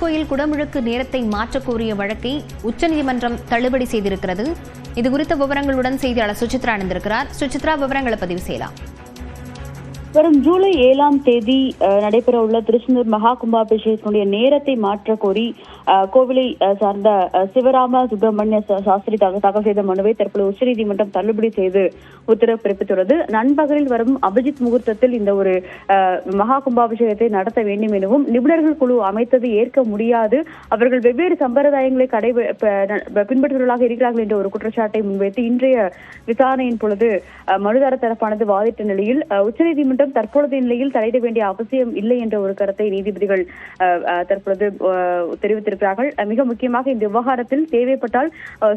திருக்கோயில் குடமுழுக்கு நேரத்தை மாற்றக் கோரிய வழக்கை உச்சநீதிமன்றம் தள்ளுபடி செய்திருக்கிறது. இது குறித்த விவரங்களுடன் செய்தியாளர் சுசித்ரா இணைந்திருக்கிறார். சுசித்ரா, விவரங்களை பதிவு செய்யலாம். வரும் ஜூலை 7ஆம் தேதி நடைபெற உள்ள திருச்செந்தூர் மகா கும்பாபிஷேகத்தினுடைய நேரத்தை மாற்ற கோரி கோவிலை சார்ந்த சிவராம சுப்பிரமணிய சாஸ்திரி தாக்கல் செய்த மனுவை தற்போது உச்சநீதிமன்றம் தள்ளுபடி செய்து உத்தரவு பிறப்பித்துள்ளது. நண்பகலில் வரும் அபிஜித் முகூர்த்தத்தில் இந்த ஒரு மகா கும்பாபிஷேகத்தை நடத்த வேண்டும் எனவும் நிபுணர்கள் குழு அமைத்தது ஏற்க முடியாது, அவர்கள் வெவ்வேறு சம்பிரதாயங்களை பின்பற்றுவர்களாக இருக்கிறார்கள் என்ற ஒரு குற்றச்சாட்டை முன்வைத்து இன்றைய விசாரணையின் பொழுது மனுதாரர் தரப்பானது வாதிட்ட நிலையில் உச்சநீதிமன்றம் தற்பொழுதைய நிலையில் தலையிட வேண்டிய அவசியம் இல்லை என்ற ஒரு கருத்தை நீதிபதிகள் தற்பொழுது தெரிவித்திருக்கிறார்கள். மிக முக்கியமாக இந்த விவகாரத்தில் தேவைப்பட்டால்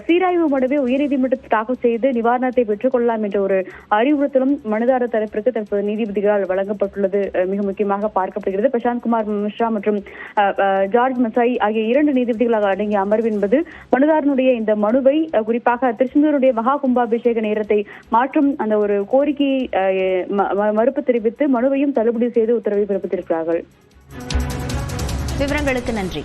சீராய்வு மனுவை உயர்நீதிமன்றத்தில் தாக்கல் செய்து நிவாரணத்தை பெற்றுக் கொள்ளலாம் என்ற ஒரு அறிவுறுத்தலும் மனுதாரர் தரப்பிற்கு தற்போது நீதிபதிகளால் வழங்கப்பட்டுள்ளது மிக முக்கியமாக பார்க்கப்படுகிறது. பிரசாந்த் குமார் மிஸ்ரா மற்றும் ஜார்ஜ் மசாய் ஆகிய 2 நீதிபதிகளாக அடங்கிய அமர்வு என்பது மனுதாரனுடைய இந்த மனுவை குறிப்பாக திருச்செந்தூருடைய மகா கும்பாபிஷேக நேரத்தை மாற்றும் அந்த ஒரு கோரிக்கையை மறுப்பு தெரிவித்து மனுவையும் தள்ளுபடி செய்து உத்தரவை பிறப்பித்திருக்கிறார்கள். விவரங்களுக்கு நன்றி.